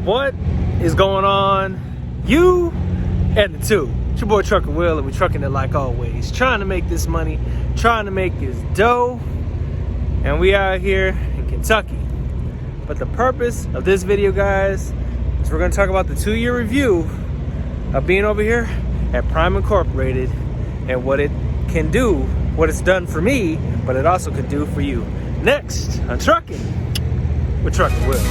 What is going on? You and the two. It's your boy Trucker Will, and we're trucking it like always. Trying to make this money, trying to make this dough, and we out here in Kentucky. But the purpose of this video, guys, is we're going to talk about the 2-year review of being over here at Prime Incorporated and what it can do, what it's done for me, but it also can do for you. Next on Trucking with Trucker Will.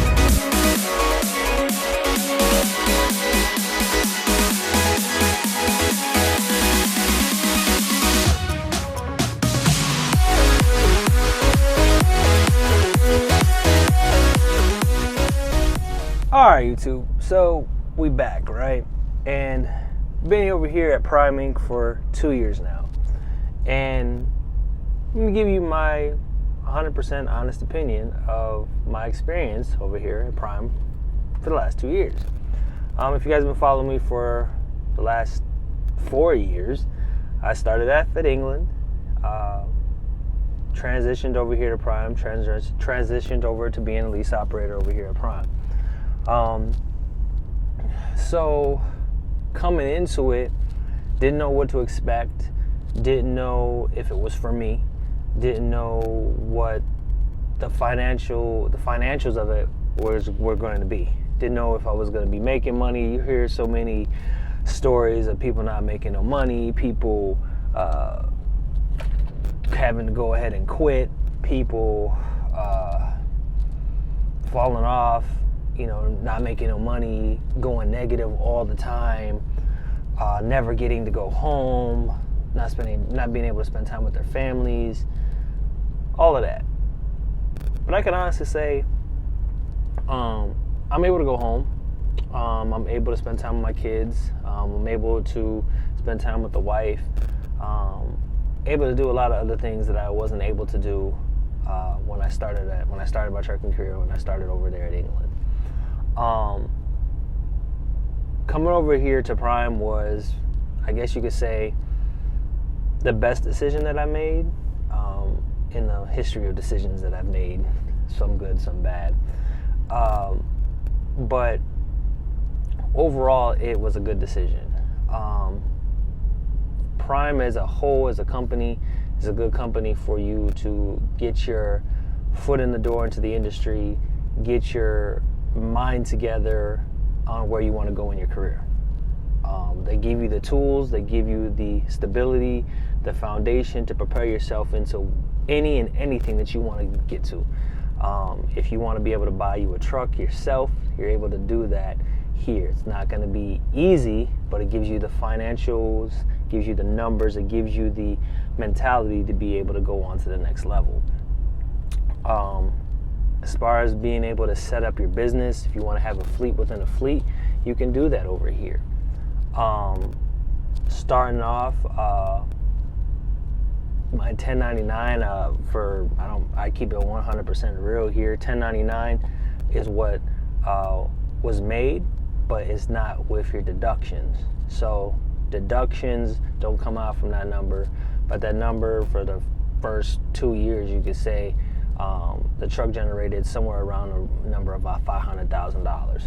Alright, YouTube, so we back, right? And been over here at Prime Inc. for 2 years now. And let me give you my 100% honest opinion of my experience over here at Prime for the last 2 years. If you guys have been following me for the last 4 years, I started at England, transitioned over here to Prime, transitioned over to being a lease operator over here at Prime. So coming into it, didn't know what to expect, didn't know if it was for me, didn't know what the financials of it were going to be. Didn't know if I was going to be making money. You hear so many stories of people not making no money, people having to go ahead and quit, people falling off, not making no money, going negative all the time, never getting to go home, not being able to spend time with their families, all of that. But I can honestly say, I'm able to go home. I'm able to spend time with my kids. I'm able to spend time with the wife. Able to do a lot of other things that I wasn't able to do when I started my trucking career, when I started over there at England. Coming over here to Prime was, I guess you could say, the best decision that I made in the history of decisions that I've made. Some good, some bad. But overall, it was a good decision. Prime as a whole, as a company, is a good company for you to get your foot in the door into the industry, get your mind together on where you want to go in your career. They give you the tools, they give you the stability, the foundation to prepare yourself into any and anything that you want to get to. If you want to be able to buy you a truck yourself, you're able to do that here. It's not going to be easy, but it gives you the financials, gives you the numbers, it gives you the mentality to be able to go on to the next level. As far as being able to set up your business, if you want to have a fleet within a fleet, you can do that over here. Starting off, my 1099 I keep it 100% real here. 1099 is what was made, but it's not with your deductions. So deductions don't come out from that number, but that number for the first 2 years, you could say, the truck generated somewhere around a number of about $500,000.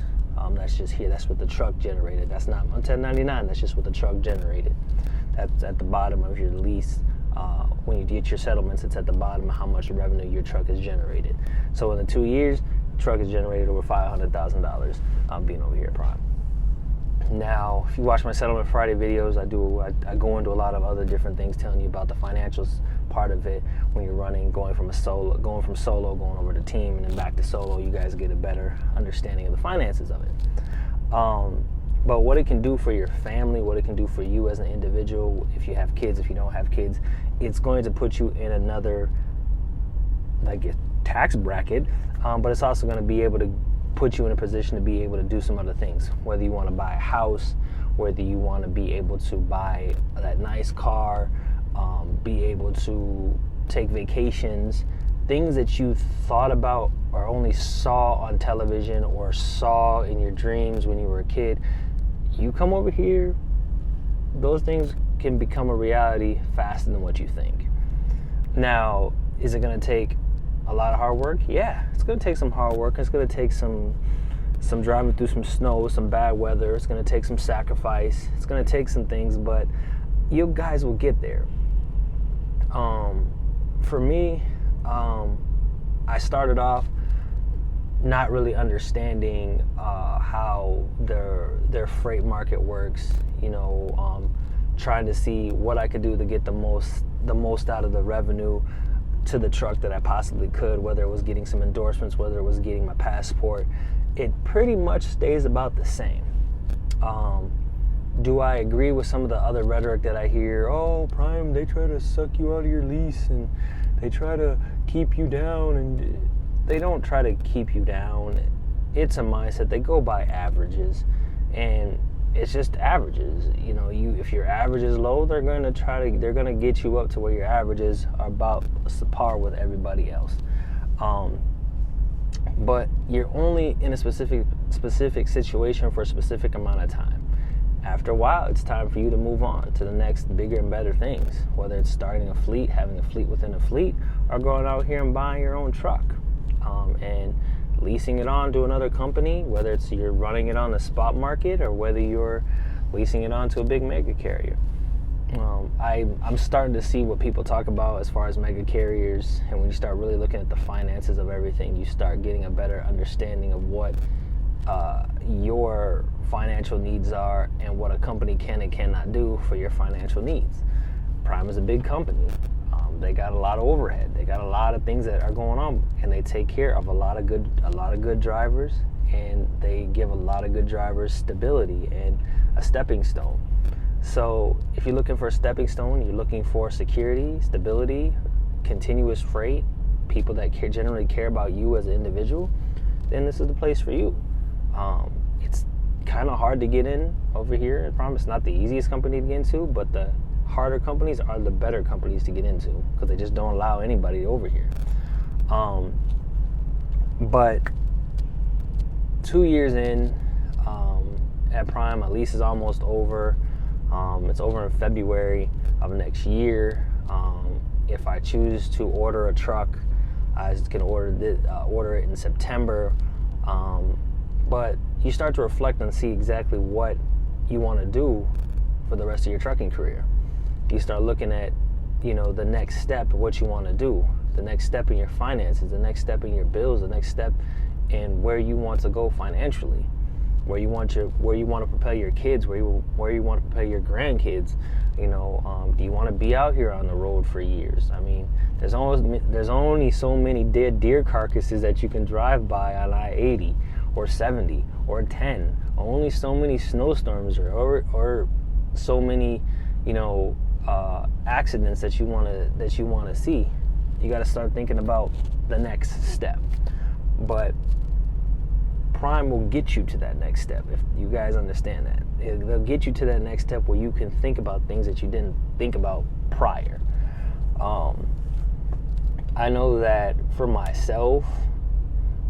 That's just here. That's what the truck generated. That's not on 1099. That's just what the truck generated. That's at the bottom of your lease. When you get your settlements, it's at the bottom of how much revenue your truck has generated. So in the 2 years, the truck has generated over $500,000 being over here at Prime. Now, if you watch my Settlement Friday videos, I go into a lot of other different things, telling you about the financials part of it. When you're running, going from solo, going over to team, and then back to solo, you guys get a better understanding of the finances of it. But what it can do for your family, what it can do for you as an individual, if you have kids, if you don't have kids, it's going to put you in another, like, a tax bracket, but it's also going to be able to put you in a position to be able to do some other things. Whether you want to buy a house, whether you want to be able to buy that nice car, be able to take vacations, things that you thought about or only saw on television or saw in your dreams when you were a kid, you come over here, those things can become a reality faster than what you think. Now, is it going to take a lot of hard work? Yeah, it's going to take some hard work. It's going to take some some driving through some snow, some bad weather. It's going to take some sacrifice. It's going to take some things, but you guys will get there. For me, I started off not really understanding how their freight market works. Trying to see what I could do to get the most out of the revenue to the truck that I possibly could, whether it was getting some endorsements, whether it was getting my passport. It pretty much stays about the same. Do I agree with some of the other rhetoric that I hear? Oh, Prime, they try to suck you out of your lease and they try to keep you down, and they don't try to keep you down. It's a mindset. They go by averages, and it's just averages. If your average is low, they're gonna get you up to where your averages are about par with everybody else. But you're only in a specific situation for a specific amount of time. After a while, it's time for you to move on to the next bigger and better things, whether it's starting a fleet, having a fleet within a fleet, or going out here and buying your own truck and leasing it on to another company, whether it's you're running it on the spot market or whether you're leasing it on to a big mega carrier. I'm starting to see what people talk about as far as mega carriers, and when you start really looking at the finances of everything, you start getting a better understanding of what your financial needs are and what a company can and cannot do for your financial needs. Prime is a big company. They got a lot of overhead. They got a lot of things that are going on, and they take care of a lot of good drivers, and they give a lot of good drivers stability and a stepping stone. So if you're looking for a stepping stone, you're looking for security, stability, continuous freight, people that generally care about you as an individual, then this is the place for you. It's kind of hard to get in over here. I promise, not the easiest company to get into, but the harder companies are the better companies to get into because they just don't allow anybody over here. But 2 years in at Prime, my lease is almost over. It's over in February of next year. If I choose to order a truck, I can order it in September. But you start to reflect and see exactly what you want to do for the rest of your trucking career. You start looking at, the next step of what you want to do, the next step in your finances, the next step in your bills, the next step in where you want to go financially, where you want to propel your kids, where you want to propel your grandkids. Do you want to be out here on the road for years? I mean, there's only so many dead deer carcasses that you can drive by on I-80 or 70 or 10. Only so many snowstorms or so many, accidents that you want to see. You got to start thinking about the next step. But Prime will get you to that next step, if you guys understand that. They'll get you to that next step where you can think about things that you didn't think about prior. I know that for myself,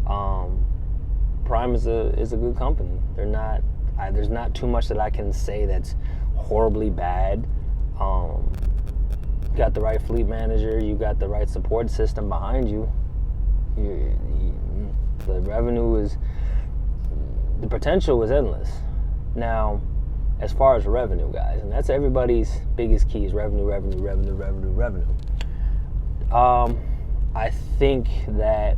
Prime is a good company. There's not too much that I can say that's horribly bad. You got the right fleet manager, you got the right support system behind you. The revenue the potential is endless. Now, as far as revenue, guys, and that's everybody's biggest key is revenue. I think that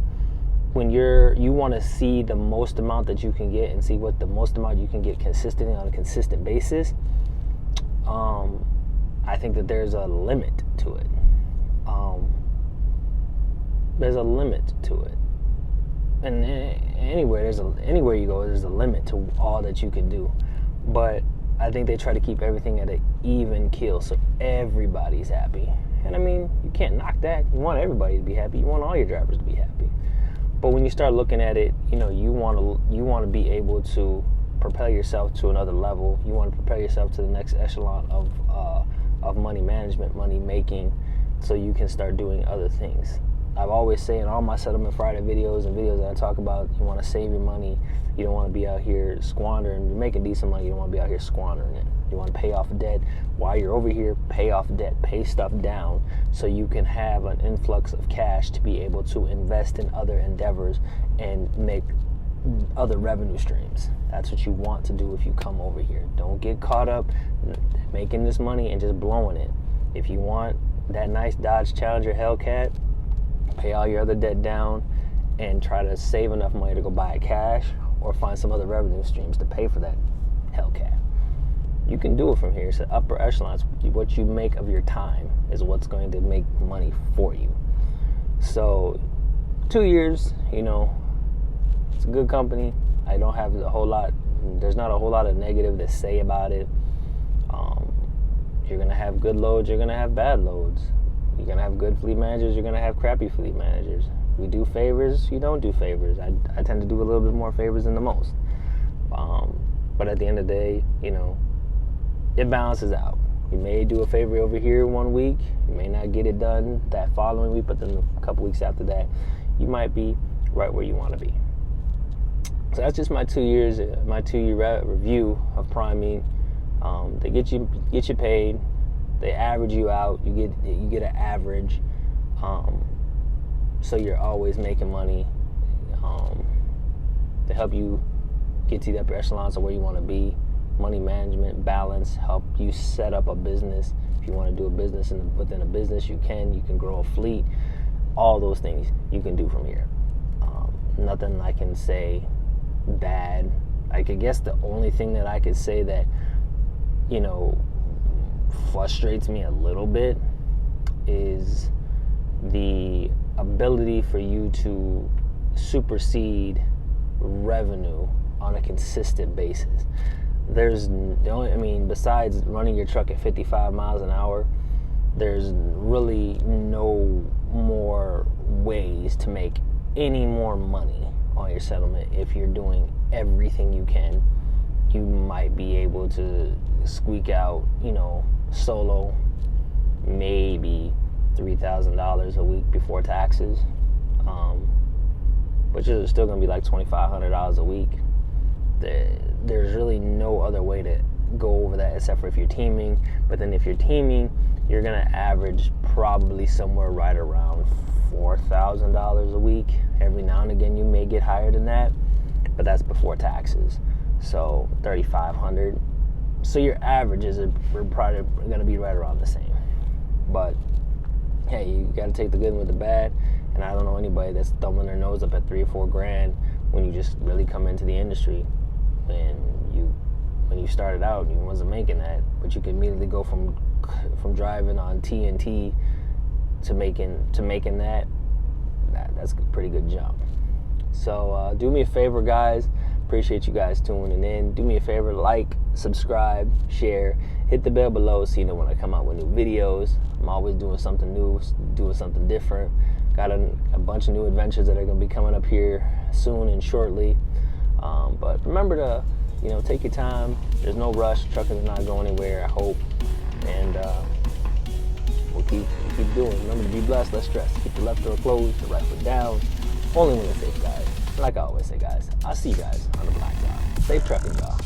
when you want to see the most amount that you can get and see what the most amount you can get consistently on a consistent basis, I think that there's a limit to it. There's a limit to it. And anywhere you go, there's a limit to all that you can do. But I think they try to keep everything at an even keel so everybody's happy. And I mean, you can't knock that. You want everybody to be happy. You want all your drivers to be happy. But when you start looking at it, you want to be able to propel yourself to another level. You want to propel yourself to the next echelon of money management, money making, so you can start doing other things. I've always said in all my Settlement Friday videos and videos that I talk about, you want to save your money. You don't want to be out here squandering. You're making decent money. You don't want to be out here squandering it. You want to pay off debt. While you're over here, pay off debt. Pay stuff down so you can have an influx of cash to be able to invest in other endeavors and make other revenue streams. That's what you want to do if you come over here. Don't get caught up making this money and just blowing it. If you want that nice Dodge Challenger Hellcat, pay all your other debt down and try to save enough money to go buy it cash, or find some other revenue streams to pay for that Hellcat. You can do it from here. It's the upper echelons. What you make of your time is what's going to make money for you. So 2 years, it's a good company. I don't have there's not a whole lot of negative to say about it. You're gonna have good loads, you're gonna have bad loads. You're gonna have good fleet managers, you're gonna have crappy fleet managers. We do favors, you don't do favors. I tend to do a little bit more favors than the most. But at the end of the day, it balances out. You may do a favor over here 1 week, you may not get it done that following week, but then a couple weeks after that, you might be right where you want to be. So that's just my 2 years, my 2 year review of priming. They get you paid. They average you out. You get an average. So you're always making money. To help you get to the upper echelons of where you want to be. Money management, balance, help you set up a business. If you want to do a business within a business, you can grow a fleet. All those things you can do from here. Nothing I can say bad. I guess the only thing that I could say that frustrates me a little bit is the ability for you to supersede revenue on a consistent basis. Besides running your truck at 55 miles an hour, there's really no more ways to make any more money on your settlement. If you're doing everything you can, you might be able to squeak out, solo, maybe $3,000 a week before taxes, which is still going to be like $2,500 a week. There's really no other way to go over that except for if you're teaming. But then if you're teaming, you're going to average probably somewhere right around $4,000 a week. Every now and again you may get higher than that, but that's before taxes. So $3,500. So your averages are probably going to be right around the same. But hey, you got to take the good with the bad. And I don't know anybody that's thumbing their nose up at $3 or $4 grand when you just really come into the industry. When you started out, you wasn't making that, but you can immediately go from driving on TNT to making that. That's a pretty good jump. So do me a favor, guys. Appreciate you guys tuning in. Do me a favor, like, subscribe, share, hit the bell below so you know when I come out with new videos. I'm always doing something new, doing something different. Got a bunch of new adventures that are going to be coming up here soon and shortly. But remember to, take your time. There's no rush. Trucking is not going anywhere, I hope. And we'll keep doing. Remember to be blessed, less stress. Keep the left door closed, the right foot down. Only when it's safe, guys. Like I always say, guys, I'll see you guys on the black side. Safe trucking, y'all.